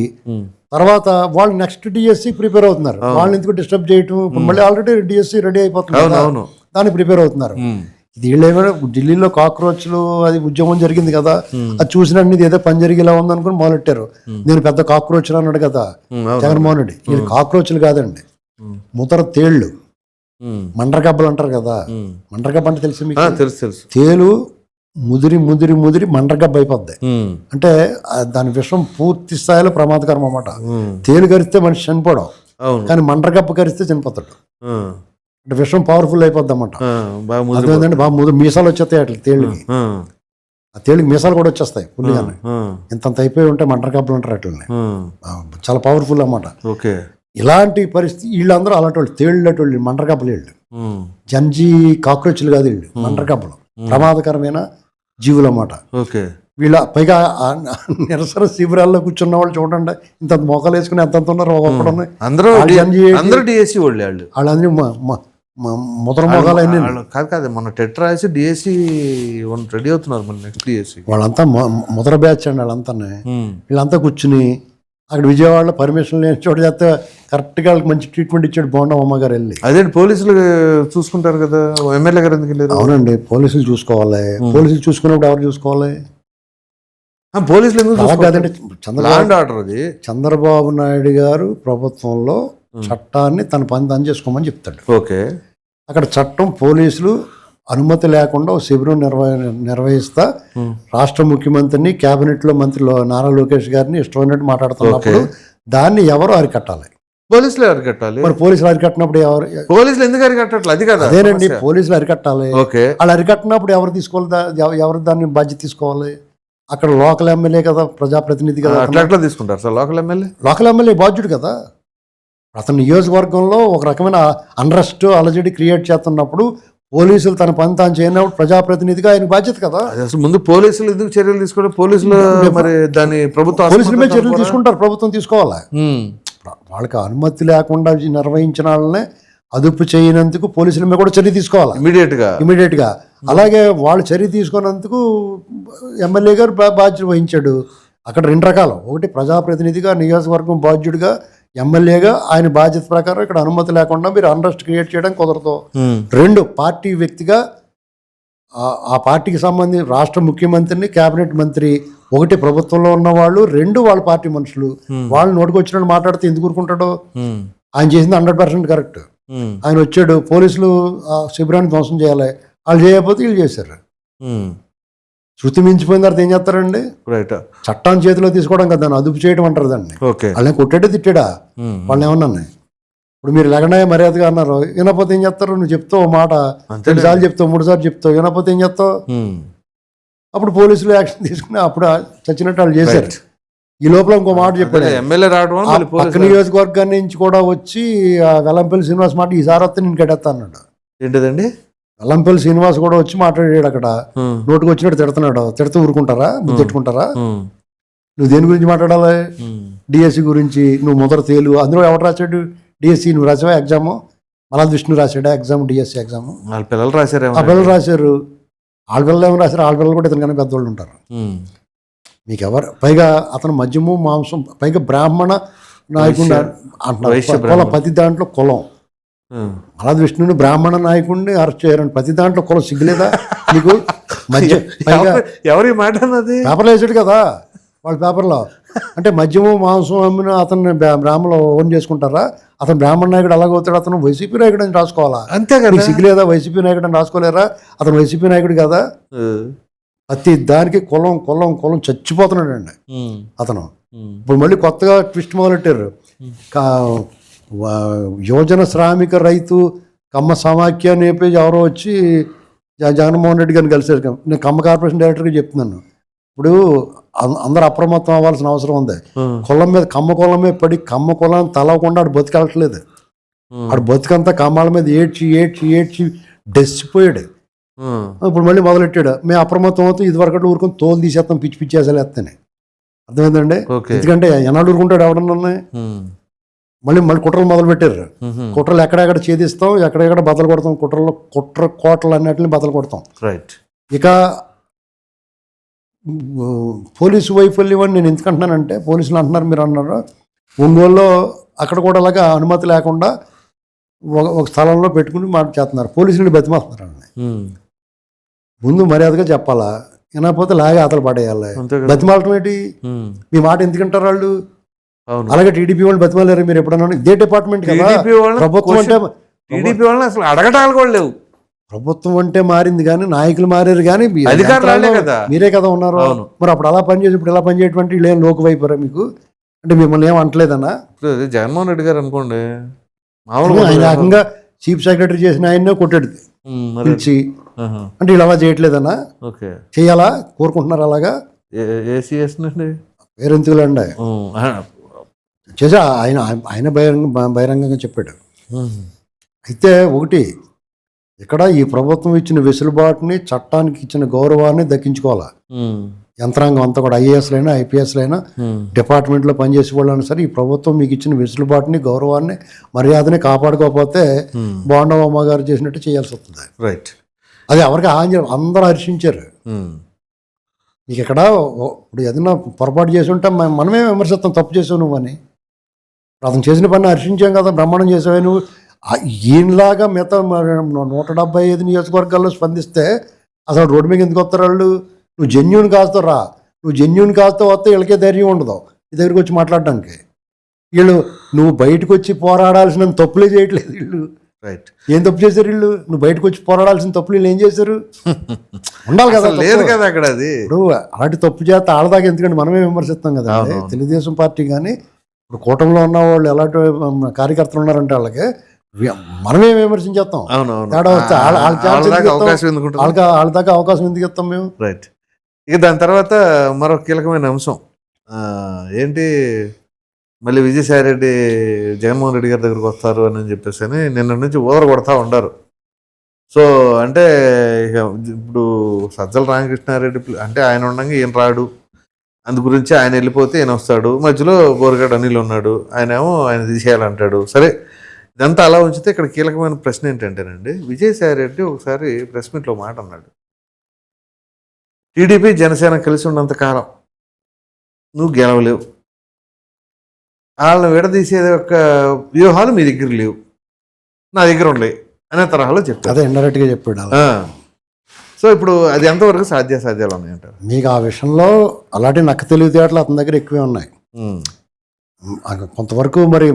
తర్వాత వాళ్ళు నెక్స్ట్ డిఎస్సి ప్రిపేర్ అవుతున్నారు. వాళ్ళని ఎందుకు డిస్టర్బ్ చేయటం? ఇప్పుడు మళ్ళీ ఆల్రెడీ డిఎస్సి రెడీ అయిపోతున్నారు, దానికి ప్రిపేర్ అవుతున్నారు. ఇది వీళ్ళేమైనా ఢిల్లీలో కాక్రోచ్లు అది ఉద్యమం జరిగింది కదా, అది చూసినట్టు ఏదో పని జరిగేలా ఉందనుకుని మొదలెట్టారు. నేను పెద్ద కాక్రోచ్లు అన్నాడు కదా జగన్మోహన్ రెడ్డి. వీళ్ళు కాక్రోచ్లు కాదండి, ముతర తేళ్లు. మండ్రగబ్బలు అంటారు కదా, మండ్రగబ్బ అంటే తెలుసు మీకు? తెలుసు తెలుసు. తేలు ముదిరి ముదిరి ముదిరి మండ్రగబ్బ అయిపోద్ది. అంటే దాని విషం పూర్తి స్థాయిలో ప్రమాదకరం అన్నమాట. తేలు కరిస్తే మనిషి చనిపోవడం, కానీ మండ్రగబ్బ కరిస్తే చనిపోతాడు. అంటే విషం పవర్ఫుల్ అయిపోద్ది అన్నమాట. అదేంటంటే బాగా మీసాలు వచ్చేస్తాయి అట్లా తేలికి. ఆ తేలికి మీసాలు కూడా వచ్చేస్తాయి పుల్లిగానే. ఇంతంత అయిపోయి ఉంటే మండ్రగబ్బలు అంటారు అట్లని. చాలా పవర్ఫుల్ అన్నమాట. ఇలాంటి పరిస్థితి వీళ్ళందరూ అలాంటి వాళ్ళు, తేళ్ళేటోళ్ళు, మండ్రగబ్బలు వీళ్ళు. జంజీ కాక్రోచ్లు కాదు వీళ్ళు, మండ్రగబ్బలు ప్రమాదకరమైన జీవులు అన్నమాట. వీళ్ళ పైగా నిరసన శిబిరాల్లో కూర్చున్న వాళ్ళు చూడండి, ఇంత మోకాలు వేసుకుని ఎంతంత ఉన్నారు. వాళ్ళందరూ ముద్ర మోకాలు అన్ని కాదు. మన టెట్ రాసి డిఎస్సి రెడీ అవుతున్నారు. మన నెక్స్ట్ డిఎస్సి వాళ్ళంతా ముద్ర బ్యాచ్ అండి. వాళ్ళంతా వీళ్ళంతా కూర్చుని అక్కడ విజయవాడలో పర్మిషన్ లేని చోట చేస్తే కరెక్ట్గా వాళ్ళకి మంచి ట్రీట్మెంట్ ఇచ్చాడు బోండా అమ్మగారు వెళ్ళి. అదే పోలీసులు చూసుకుంటారు కదా, ఎమ్మెల్యే గారు ఎందుకు వెళ్ళారు? అవునండి, పోలీసులు చూసుకోవాలి. పోలీసులు చూసుకున్నప్పుడు ఎవరు చూసుకోవాలి? పోలీసులు ఎందుకు కాదండి, చంద్రబాబు నాయుడు గారు ప్రభుత్వంలో చట్టాన్ని తన పని తను చేసుకోమని చెప్తాడు. అక్కడ చట్టం పోలీసులు అనుమతి లేకుండా శిబిరం నిర్వహిస్తా రాష్ట్ర ముఖ్యమంత్రిని, కేబినెట్ లో మంత్రి నారా లోకేష్ గారిని ఇష్టమైనట్టు మాట్లాడుతున్నప్పుడు దాన్ని ఎవరు అరికట్టాలి? పోలీసులు అరికట్టాలి. మరి పోలీసులు అరికట్టినప్పుడు ఎవరు? పోలీసులు ఎందుకు అరికట్టట్లేదు? అది కదా, అదేనండి, పోలీసులు అరికట్టాలి. వాళ్ళు అరికట్టినప్పుడు ఎవరు తీసుకోవాలి? ఎవరు దాన్ని బాధ్యత తీసుకోవాలి? అక్కడ లోకల్ ఎమ్మెల్యే కదా, ప్రజాప్రతినిధి కదా. అట్లా తీసుకుంటారు సార్ లోకల్ ఎమ్మెల్యే బాధ్యుడు కదా. అతని నియోజకవర్గంలో ఒక రకమైన అన్రెస్ట్ అలజడి క్రియేట్ చేస్తున్నప్పుడు పోలీసులు తన పని తాను చేయనప్పుడు ప్రజాప్రతినిధిగా ఆయన బాధ్యత కదా. ముందు పోలీసులు ఎందుకు చర్యలు తీసుకోవాలి? పోలీసులు మరి దాని ప్రభుత్వం పోలీసుల మీద చర్యలు తీసుకుంటారు, ప్రభుత్వం తీసుకోవాలి. వాళ్ళకి అనుమతి లేకుండా నిర్వహించిన వాళ్ళనే అదుపు చేయనందుకు పోలీసుల మీద కూడా చర్య తీసుకోవాలి ఇమీడియట్ గా. అలాగే వాళ్ళు చర్య తీసుకున్నందుకు ఎమ్మెల్యే గారు బాధ్యత వహించాడు. అక్కడ రెండు రకాలు, ఒకటి ప్రజాప్రతినిధిగా నియోజకవర్గం బాధ్యుడిగా, ఎమ్మెల్యేగా ఆయన బాధ్యత ప్రకారం ఇక్కడ అనుమతి లేకుండా మీరు అన్రెస్ట్ క్రియేట్ చేయడం కుదరదు. రెండు, పార్టీ వ్యక్తిగా ఆ పార్టీకి సంబంధించి రాష్ట్ర ముఖ్యమంత్రిని, కేబినెట్ మంత్రి, ఒకటి ప్రభుత్వంలో ఉన్న వాళ్ళు, రెండు వాళ్ళ పార్టీ మనుషులు. వాళ్ళు నోటికి వచ్చినట్టు మాట్లాడితే ఎందుకు ఊరుకుంటాడు? ఆయన చేసింది 100% కరెక్ట్. ఆయన వచ్చాడు, పోలీసులు శిబిరాన్ని ధ్వంసం చేయాలి, వాళ్ళు చేయకపోతే వీళ్ళు చేశారు. శృతి మించిపోయిన తర్వాత ఏం చేస్తారండి? చట్టాన్ని చేతిలో తీసుకోవడం కదా, దాన్ని అదుపు చేయడం అంటారు దాన్ని. వాళ్ళని కొట్టాడే తిట్టాడా? వాళ్ళని ఏమన్నా ఇప్పుడు మీరు లెగనాయ మర్యాదగా అన్నారు, వినకపోతే ఏం చేస్తారు? నువ్వు చెప్తావు మాట, 2 సార్లు చెప్తావు, 3 సార్లు చెప్తావు, వినకపోతే ఏం చేస్తావు? అప్పుడు పోలీసులు యాక్షన్ తీసుకుని అప్పుడు చచ్చినట్టు వాళ్ళు చేశారు. ఈ లోపల ఇంకో మాట చెప్పాడు, ఎమ్మెల్యే రావడం పక్క నియోజకవర్గాన్ని నుంచి కూడా వచ్చి వెల్లంపల్లి శ్రీనివాస్ మాట ఈసారి వస్తే నేను కట్టేస్తా అన్నాడు. ఏంటిదండి? వెల్లంపల్లి శ్రీనివాస్ కూడా వచ్చి మాట్లాడాడు. అక్కడ నోటుకు వచ్చినట్టు తిడుతున్నాడు. తిడుతూ ఊరుకుంటారా? తిట్టుకుంటారా? నువ్వు దేని గురించి మాట్లాడాలి? డిఎస్సి గురించి. నువ్వు మొదట తేలు. అందులో ఎవరు రాశాడు డిఎస్సి? నువ్వు రాసావా ఎగ్జామ్? మళ్ళా విష్ణు రాశాడా ఎగ్జామ్, డిఎస్సి ఎగ్జామ్? వాళ్ళ పిల్లలు రాశారు. ఆ పిల్లలు రాశారు. వాళ్ళ పిల్లలు ఏమో రాశారు. వాళ్ళ పిల్లలు కూడా ఇతను కన్నా పెద్దవాళ్ళు ఉంటారు. మీకు ఎవరు? పైగా అతను మద్యము మాంసం, పైగా బ్రాహ్మణ నాయకుడు అంటున్నారు. ప్రతి దాంట్లో కులం. అలా విష్ణుని బ్రాహ్మణ నాయకుడిని అరెస్ట్ చేయాలని ప్రతి దాంట్లో కులం సిగ్గులేదా నీకు? మధ్య ఎవరి మాట అన్నది పేపర్లో వేసాడు కదా వాళ్ళ పేపర్లో. అంటే మద్యము మాంసం అమ్మిన అతన్ని బ్రాహ్మణులు ఓన్ చేసుకుంటారా? అతను బ్రాహ్మణ నాయకుడు అలాగవుతాడు, అతను వైసీపీ నాయకుడు అని రాసుకోవాలా? అంతే కదా, సిగ్గులేదా? వైసీపీ నాయకుడు అని రాసుకోలేరా? అతను వైసీపీ నాయకుడు కదా. ప్రతి దానికి కులం కులం కులం చచ్చిపోతున్నాడు అండి అతను. ఇప్పుడు మళ్ళీ కొత్తగా ట్విస్ట్ మొదలెట్టారు. యువజన శ్రామిక రైతు కమ్మ సమాఖ్య అని చెప్పి ఎవరో వచ్చి జగన్మోహన్ రెడ్డి గారిని కలిసారు. నేను కమ్మ కార్పొరేషన్ డైరెక్టర్గా చెప్తున్నాను. ఇప్పుడు అందరూ అప్రమత్తం అవ్వాల్సిన అవసరం ఉంది. కులం మీద, కమ్మ కులం మీద పడి కమ్మ కులాన్ని తలవకుండా ఆడు బతికెళ్ళట్లేదు. ఆడు బతికంతా కమ్మాల మీద ఏడ్చి ఏడ్చి ఏడ్చి డెస్సిపోయాడు. ఇప్పుడు మళ్ళీ మొదలెట్టాడు, మేము అప్రమత్తం అవుతాం, ఇదివరకు ఊరుకొని తోలు తీసేస్తాం, పిచ్చి పిచ్చి వేసేస్తానే. అర్థమైందండి? ఎందుకంటే ఎన్నాడు ఊరుకుంటాడు ఎవడన్నా. మళ్ళీ కుట్రలు మొదలు పెట్టారు. కుట్రలు ఎక్కడెక్కడ ఛేదిస్తాం, ఎక్కడెక్కడ బద్దలు కొడతాం, కోటలు అన్నిటిని బద్దలు కొడతాం. ఇక పోలీసు వైఫల్యం అని నేను ఎందుకంటున్నానంటే, పోలీసులు అంటున్నారు, మీరు అన్నారు ఒంగోలులో అక్కడ కూడా అలాగా అనుమతి లేకుండా ఒక స్థలంలో పెట్టుకుని మాట చేస్తున్నారు. పోలీసులు బతిమాస్తున్నారు అండి. ముందు మర్యాదగా చెప్పాలా, వినకపోతే లాగే ఆతలు పడేయాలి. బతిమాలటం ఏంటి? మీ మాట ఎందుకంటారు వాళ్ళు? అలాగే టీడీపీ వాళ్ళు బతిమాలేరు మీరు ఎప్పుడన్నా? ఇదే డిపార్ట్మెంట్ కదా ప్రభుత్వం అంటే. టీడీపీ వాళ్ళని అసలు అడగటాలు కూడా లేవు. ప్రభుత్వం అంటే మారింది కానీ నాయకులు మారారు కానీ అధికారులు వాళ్ళే కదా. మీరే కదా ఉన్నారు. అవును. మరి అప్పుడు అలా పనిచేసి ఇప్పుడు ఇలా పనిచేయటువంటి వీళ్ళు ఏం లోకువైపోయారా మీకు? అంటే మిమ్మల్ని ఏం అంటలేదన్నా? ఇప్పుడు జగన్మోహన్ రెడ్డి గారు అనుకోండి ఆయన మామూలుగా ఏకంగా చీఫ్ సెక్రటరీ చేసిన ఆయన్నే కొట్టాడు పిలిచి. అంటే వీళ్ళు అలా చేయట్లేదన్నా? ఓకే, చేయాలా కోరుకుంటున్నారు అలాగా? ఏసీఎస్ నుండి వేరెందుకులండి చేసా ఆయన ఆయన బహిరంగంగా చెప్పాడు. అయితే ఒకటి ఇక్కడ ఈ ప్రభుత్వం ఇచ్చిన వెసులుబాటుని, చట్టానికి ఇచ్చిన గౌరవాన్ని దక్కించుకోవాలా యంత్రాంగం అంతా కూడా. ఐఏఎస్లైనా ఐపీఎస్లైనా డిపార్ట్మెంట్లో పనిచేసే వాళ్ళైనా సరే ఈ ప్రభుత్వం మీకు ఇచ్చిన వెసులుబాటుని, గౌరవాన్ని, మర్యాదని కాపాడుకోకపోతే బోండమ్మ గారు చేసినట్టు చేయాల్సి వస్తుంది. రైట్. అది ఎవరికి అందరూ హర్షించారు. నీకు ఇక్కడ ఇప్పుడు ఏదైనా పొరపాటు చేసి ఉంటే మనమే విమర్శిస్తాం, తప్పు చేసావు నువ్వు అని. అతను చేసిన పని హర్షించాం కదా, బ్రహ్మాండం చేసావు నువ్వు. ఈయనలాగా మిగతా 175 నియోజకవర్గాల్లో స్పందిస్తే అసలు రోడ్డు మీద ఎందుకు వస్తారు వాళ్ళు? నువ్వు జెన్యూన్ కాస్తావు రా, నువ్వు జెన్యూన్ కాస్తా వస్తే వీళ్ళకే ధైర్యం ఉండదు నీ దగ్గరికి వచ్చి మాట్లాడడానికి. వీళ్ళు నువ్వు బయటకు వచ్చి పోరాడాల్సిన తప్పులే చేయట్లేదు వీళ్ళు. రైట్. ఏం తప్పు చేశారు వీళ్ళు? నువ్వు బయటకు వచ్చి పోరాడాల్సిన తప్పులు వీళ్ళు ఏం చేశారు? ఉండాలి కదా, లేదు కదా అక్కడ. అది ఇప్పుడు అలాంటి తప్పు చేస్తే ఆడదాకా ఎందుకంటే మనమే విమర్శిస్తాం కదా. తెలుగుదేశం పార్టీ కానీ ఇప్పుడు కూటమిలో ఉన్న వాళ్ళు ఎలాంటి కార్యకర్తలు ఉన్నారంటే వాళ్ళకి మనమే విమర్శించేస్తాం. తేడా వస్తే వాళ్ళ దాకా అవకాశం ఎందుకు ఇస్తాం మేము? రైట్. ఇక దాని తర్వాత మరో కీలకమైన అంశం ఏంటి, మళ్ళీ విజయసాయి రెడ్డి జగన్మోహన్ రెడ్డి గారి దగ్గరికి వస్తారు అని చెప్పేసి నిన్న నుంచి ఊదర కొడతా ఉండారు. సో అంటే ఇక ఇప్పుడు సజ్జల రామకృష్ణారెడ్డి అంటే ఆయన ఉండగా ఈయన రాడు, అందు గురించి ఆయన వెళ్ళిపోతే ఈయన వస్తాడు, మధ్యలో బోరగడ్డ అనిల్ ఉన్నాడు, ఆయన తీసేయాలంటాడు. సరే, ఇదంతా అలా ఉంచితే ఇక్కడ కీలకమైన ప్రశ్న ఏంటంటేనండి, విజయసాయి రెడ్డి ఒకసారి ప్రెస్ మీట్లో మాట అన్నాడు, టీడీపీ జనసేన కలిసి ఉన్నంత కాలం నువ్వు గెలవలేవు, వాళ్ళని విడదీసే యొక్క వ్యూహాలు మీ దగ్గర లేవు, నా దగ్గర ఉన్నాయి అనే తరహాలో చెప్పాడు. అదే ఇండైరెక్ట్గా చెప్పాడు. సో ఇప్పుడు అది ఎంతవరకు సాధ్యాలు ఉన్నాయంటారు మీకు? ఆ విషయంలో అలాంటి నక్క తెలివితేటలు అతని దగ్గర ఎక్కువే ఉన్నాయి. కొంతవరకు మరి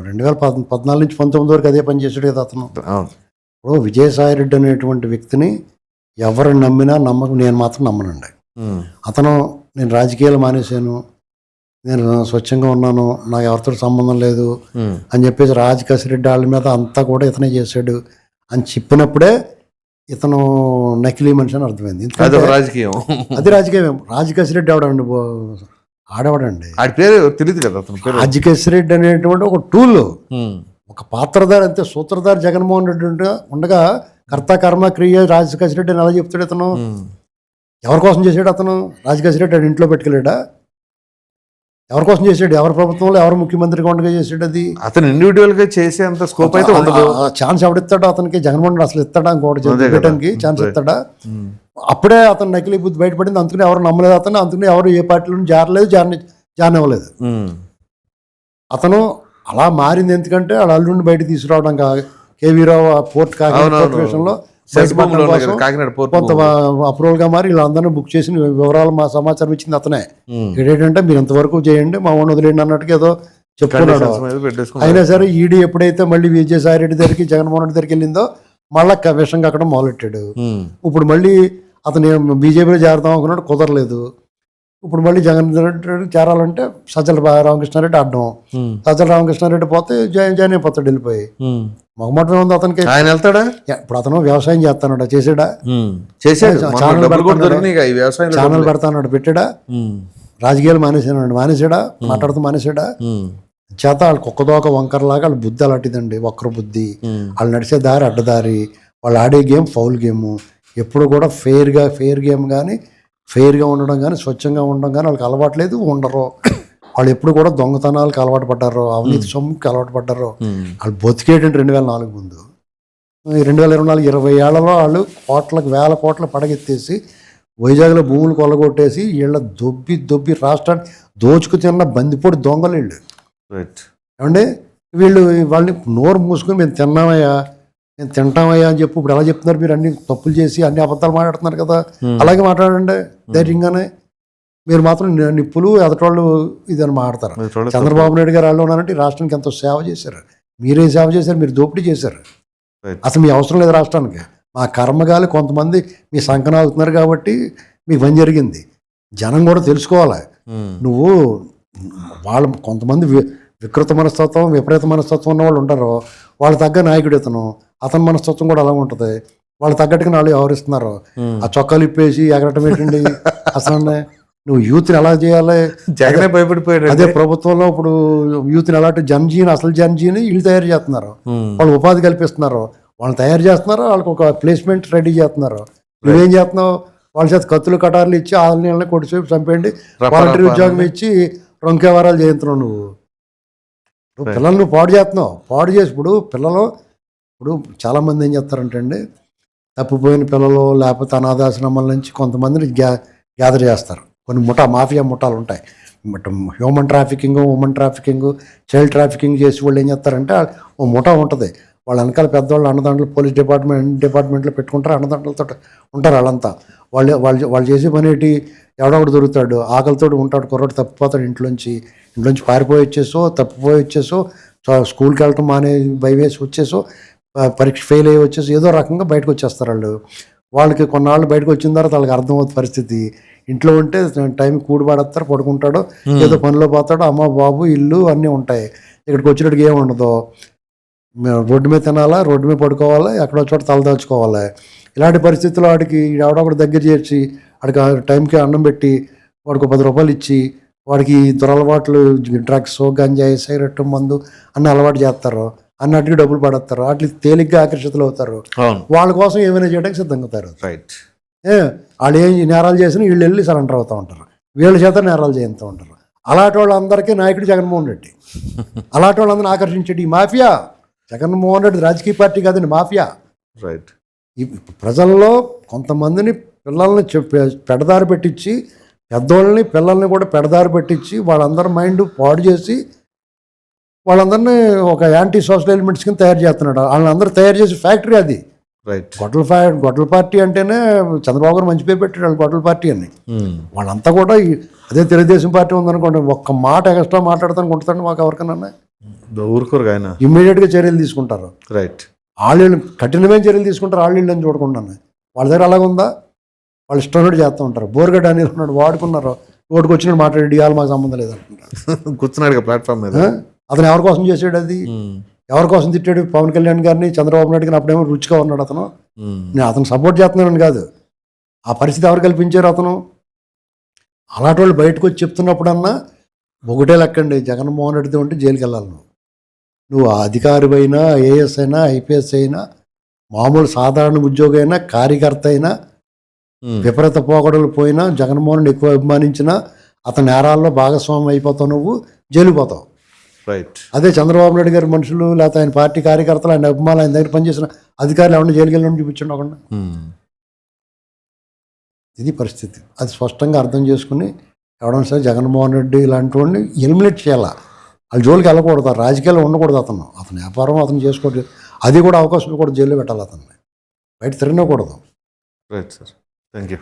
2014 నుంచి 19 వరకు అదే పని చేసాడు కదా అతను. ఇప్పుడు విజయసాయి రెడ్డి అనేటువంటి వ్యక్తిని ఎవరు నమ్మినా నమ్మకం, నేను మాత్రం నమ్మనండి. అతను నేను రాజకీయాలు మానేశాను, నేను స్వచ్ఛంగా ఉన్నాను, నాకు ఎవరితో సంబంధం లేదు అని చెప్పేసి రాజకేశ్వరరెడ్డి వాళ్ళ మీద అంతా కూడా ఇతనే చేశాడు అని చెప్పినప్పుడే ఇతను నకిలీ మనిషి అని అర్థమైంది. రాజకీయం అది రాజకీయం. రాజకేశ్వరరెడ్డి ఆవిడండి, ఆడవాడండి, ఆడి పేరు తెలియదు కదా అతని పేరు. రాజకేశ్వరరెడ్డి అనేటువంటి ఒక టూల్, ఒక పాత్రధారి, అంతే సూత్రధారి జగన్మోహన్ రెడ్డి ఉండగా కర్త కర్మ క్రియ రాజకేశ్వరరెడ్డి అని ఎలా చెప్తాడు ఇతను? ఎవరి కోసం చేశాడు అతను? రాజకేశ్వరరెడ్డి ఆయన ఇంట్లో పెట్టుకెళ్ళాడా? ఎవరి కోసం చేశాడు? ఎవరి ప్రభుత్వంలో ఎవరు ముఖ్యమంత్రిగా ఉండగా చేశాడు? అది అతను ఇండివిజువల్ గా చేసే అంత స్కోప్ అయితే ఉండదు. ఛాన్స్ ఎవడిస్తాడు అతనికి? జగన్మోహన్ రెడ్డి అసలు ఇస్తాడా? ఇంకోటి చేయడానికి ఛాన్స్ ఇస్తాడా? అప్పుడే అతను నకిలీ బుద్ధి బయటపడింది. అందుకని ఎవరు నమ్మలేదు అతను, అందుకని ఎవరు ఏ పార్టీలో జారలేదు, జారనివ్వలేదు. అతను అలా మారింది ఎందుకంటే వాళ్ళ అల్లుడిని బయట తీసుకురావడం, కేవీ రావు పోర్ట్ కార్పొరేషన్లో కొంత అప్రూవల్ గా మారి వీళ్ళందరినీ బుక్ చేసిన వివరాలు మా సమాచారం ఇచ్చింది అతనే. ఏంటంటే మీరు ఎంతవరకు చేయండి, మా వాడిని వదిలేండి అన్నట్టుగా ఏదో చెప్పుకున్నాడు. అయినా సరే ఈడీ ఎప్పుడైతే మళ్ళీ విజయసాయి రెడ్డి దగ్గరికి జగన్మోహన్ రెడ్డి దగ్గరికి వెళ్ళిందో మళ్ళా విషంగా అక్కడ మొదలెట్టాడు. ఇప్పుడు మళ్ళీ అతను బీజేపీలో చేరదాం అనుకున్నాడు, కుదరలేదు. ఇప్పుడు మళ్ళీ జగన్ రెడ్డి చేరాలంటే సజ్జల రామకృష్ణారెడ్డి అడ్డం. సజ్జల రామకృష్ణారెడ్డి పోతే జాయిన్ అయిపోతాడు వెళ్ళిపోయి. మొహమాటం ఉంది అతనికి. ఆయన వెళ్తాడా? ఇప్పుడు అతను వ్యవసాయం చేస్తాడు, చేసాడా? ఛానల్ పెడతాడు, పెట్టాడా? రాజకీయాలు మానేసాడా? మాట్లాడుతూ మానేసాడా? చేత వాళ్ళు కుక్కదోక వంకరలాగా వాళ్ళ బుద్ధి అలాంటిదండి, వక్ర బుద్ధి. వాళ్ళు నడిచే దారి అడ్డదారి, వాళ్ళు ఆడే గేమ్ ఫౌల్ గేమ్. ఎప్పుడు కూడా ఫెయిర్ గేమ్ కానీ, ఫెయిర్గా ఉండడం కానీ, స్వచ్ఛంగా ఉండడం కానీ వాళ్ళకి అలవాట్లేదు, ఉండరు. వాళ్ళు ఎప్పుడు కూడా దొంగతనాలకు అలవాటు పడ్డారు, అవినీతి సొమ్ముకి అలవాటు పడ్డారు. వాళ్ళు బతికేటంటే 2004 ముందు. 2024 20 ఏళ్లలో వాళ్ళు వేల కోట్ల పడగెత్తేసి వైజాగ్లో భూములు కొల్లగొట్టేసి వీళ్ళ దొబ్బి రాష్ట్రాన్ని దోచుకు తిన్న బందిపోడి దొంగలు వీళ్ళు. ఏమంటే వాళ్ళని నోరు మూసుకొని మేము తిన్నామయ్యా, నేను తింటామయ్యా అని చెప్పి ఇప్పుడు ఎలా చెప్తున్నారు? మీరు అన్ని తప్పులు చేసి అన్ని అబద్ధాలు మాట్లాడుతున్నారు కదా, అలాగే మాట్లాడండి ధైర్యంగానే. మీరు మాత్రం నిప్పులు ఎదటోళ్ళు ఇదని మాట్లాడతారు. చంద్రబాబు నాయుడు గారు వాళ్ళు ఉన్నారంటే రాష్ట్రానికి ఎంతో సేవ చేశారు. మీరేం సేవ చేశారు? మీరు దోపిడీ చేశారు. Right. అసలు మీ అవసరం లేదు రాష్ట్రానికి. మా కర్మగాలి కొంతమంది మీ సంకన అవుతున్నారు కాబట్టి మీకు పని జరిగింది. జనం కూడా తెలుసుకోవాలి. నువ్వు వాళ్ళు కొంతమంది వికృత మనస్తత్వం, విపరీత మనస్తత్వం ఉన్న వాళ్ళు ఉంటారు. వాళ్ళు తగ్గ నాయకుడు అతని మనస్తత్వం కూడా అలా ఉంటుంది. వాళ్ళు తగ్గట్టుగా వాళ్ళు వ్యవహరిస్తున్నారు. ఆ చొక్కాలు ఇప్పేసి ఎగరటం ఏంటండి అసలు నువ్వు యూత్ని ఎలా చేయాలి? జగనే భయపడిపోయాడు. అదే ప్రభుత్వంలో ఇప్పుడు యూత్ని ఎలా జన్జీని అసలు జన్జీని వీళ్ళు తయారు చేస్తున్నారు. వాళ్ళు ఉపాధి కల్పిస్తున్నారు, వాళ్ళు తయారు చేస్తున్నారు, వాళ్ళకి ఒక ప్లేస్మెంట్ రెడీ చేస్తున్నారు. నువ్వేం చేస్తున్నావు? వాళ్ళ చేత కత్తులు కటార్లు ఇచ్చి 6 నెలలని కొట్టిసేపు చంపేయండి, వాలంటీర్ ఉద్యోగం ఇచ్చి రొంకేవారాలు చేస్తున్నావు. నువ్వు పిల్లలు నువ్వు పాడు చేస్తున్నావు. పాడు చేసి ఇప్పుడు చాలామంది ఏం చేస్తారంటే అండి, తప్పిపోయిన పిల్లలు లేకపోతే అనాథాశ్రమాల నుంచి కొంతమందిని గ్యాదర్ చేస్తారు. కొన్ని మాఫియా ముఠాలు ఉంటాయి. Human trafficking, women trafficking, child trafficking చేసి వాళ్ళు ఏం చేస్తారంటే ఓ ముఠా ఉంటుంది. వాళ్ళ వెనకాల పెద్దవాళ్ళు అన్నదాంట్లో పోలీస్ డిపార్ట్మెంట్లో పెట్టుకుంటారు, అన్నదాంట్లతో ఉంటారు. వాళ్ళంతా వాళ్ళు చేసే పని ఏంటి? ఎవడొకడు దొరుకుతాడు, ఆకలితో ఉంటాడు, కుర్రోడు తప్పిపోతాడు, ఇంట్లోంచి పారిపోయి వచ్చేసో స్కూల్కి వెళ్ళటం భయవేసి వచ్చేసో పరీక్ష ఫెయిల్ అయ్యి వచ్చేసి ఏదో రకంగా బయటకు వచ్చేస్తారు. వాళ్ళకి కొన్నాళ్ళు బయటకు వచ్చిన తర్వాత వాళ్ళకి అర్థమవుతుంది పరిస్థితి. ఇంట్లో ఉంటే టైం కూడిపడతారు, పడుకుంటాడు, ఏదో పనిలో పోతాడు, అమ్మ బాబు ఇల్లు అన్నీ ఉంటాయి. ఇక్కడికి వచ్చినట్టుగా ఏమి ఉండదు. రోడ్డు మీద తినాలా, రోడ్డు మీద పడుకోవాలా, ఎక్కడో చోట తలదాచుకోవాలి. ఇలాంటి పరిస్థితుల్లో వాడికి ఎవడొకటి దగ్గర చేర్చి వాడికి టైంకి అన్నం పెట్టి వాడికి 10 రూపాయలు ఇచ్చి వాడికి దురలవాట్లు డ్రగ్స్, గంజాయి, సిగరెట్, మందు అన్నీ అలవాటు చేస్తారు. అన్నట్టుగా డబ్బులు పడేస్తారు. వాటికి తేలిగ్గా ఆకర్షితులు అవుతారు. వాళ్ళ కోసం ఏమైనా చేయడానికి సిద్ధంగా అవుతారు. వాళ్ళు ఏం నేరాలు చేసినా వీళ్ళు వెళ్ళి సరెండర్ అవుతూ ఉంటారు, వీళ్ళ చేత నేరాలు చేస్తూ ఉంటారు. అలాంటి వాళ్ళందరికీ నాయకుడు జగన్మోహన్ రెడ్డి. అలాంటి వాళ్ళందరినీ ఆకర్షించేది ఈ మాఫియా. జగన్మోహన్ రెడ్డి రాజకీయ పార్టీ కాదండి, మాఫియా. రైట్. ఈ ప్రజల్లో కొంతమందిని పిల్లల్ని పెడదారి పెట్టించి, పెద్దోళ్ళని పిల్లల్ని కూడా పెడదారి పెట్టించి వాళ్ళందరి మైండ్ పాడు చేసి వాళ్ళందరినీ ఒక యాంటీ సోషల్ ఎలిమెంట్స్ కింద తయారు చేస్తున్నాడు. వాళ్ళందరూ తయారు చేసి ఫ్యాక్టరీ అది. రైట్. గొడ్డల పార్టీ అంటేనే చంద్రబాబు గారు మంచి పేరు పెట్టాడు వాళ్ళు గొడ్డల పార్టీ అని. వాళ్ళంతా కూడా అదే తెలుగుదేశం పార్టీ ఉందనుకోండి, ఒక్క మాట ఎక్స్ట్రా మాట్లాడతాను కొంటాను మాకు ఎవరికైనా ఊరుకోరు, ఆయన ఇమ్మీడియట్గా చర్యలు తీసుకుంటారు. రైట్. వాళ్ళు కఠినమైన చర్యలు తీసుకుంటారు. వాళ్ళు అని చూడకుండా వాళ్ళ దగ్గర అలాగుందా? వాళ్ళు ఇష్టం చేస్తూ ఉంటారు. బోర్గడ్డ అని ఉన్నాడు, వాడుకున్నారు, ఓటుకు వచ్చినట్టు మాట్లాడి ఇవాళ మాకు సంబంధం లేదంటున్నారు. కూర్చున్నాడు ప్లాట్ఫామ్ మీద. అతను ఎవరి కోసం చేసాడు? అది ఎవరి కోసం తిట్టాడు? పవన్ కళ్యాణ్ గారిని, చంద్రబాబు నాయుడు గారిని. అప్పుడేమో రుచిగా ఉన్నాడు అతను. నేను అతను సపోర్ట్ చేస్తున్నాను కాదు, ఆ పరిస్థితి ఎవరు కల్పించారు? అతను. అలాంటి వాళ్ళు బయటకు వచ్చి చెప్తున్నప్పుడన్నా ఒకటే లెక్కండి, జగన్మోహన్ రెడ్డితో ఉంటే జైలుకి వెళ్ళాలి. నువ్వు అధికారి అయినా, ఏఎస్ అయినా, ఐపీఎస్ అయినా, మామూలు సాధారణ ఉద్యోగి అయినా, కార్యకర్త అయినా, విపరీత పోకడలు పోయినా, జగన్మోహన్ రెడ్డి ఎక్కువ అభిమానించినా అతని నేరాల్లో భాగస్వామి అయిపోతావు, నువ్వు జైలు పోతావు. రైట్. అదే చంద్రబాబు నాయుడు గారి మనుషులు లేకపోతే ఆయన పార్టీ కార్యకర్తలు, ఆయన అభిమానులు, ఆయన దగ్గర పనిచేసిన అధికారులు ఎవరిని జైలుకి వెళ్ళి చూపించండి ఒకటి. ఇది పరిస్థితి. అది స్పష్టంగా అర్థం చేసుకుని ఎవడన్నా సరే జగన్మోహన్ రెడ్డి ఇలాంటి వాడిని ఎలిమినేట్ చేయాలా. వాళ్ళ జోలికి వెళ్ళకూడదు, రాజకీయాల్లో ఉండకూడదు. అతని వ్యాపారం అతను చేసుకోవద్దు. అది కూడా అవకాశం కూడా జైల్లో పెట్టాలి. అతన్ని బయట తిరగకూడదు. Right sir, thank you.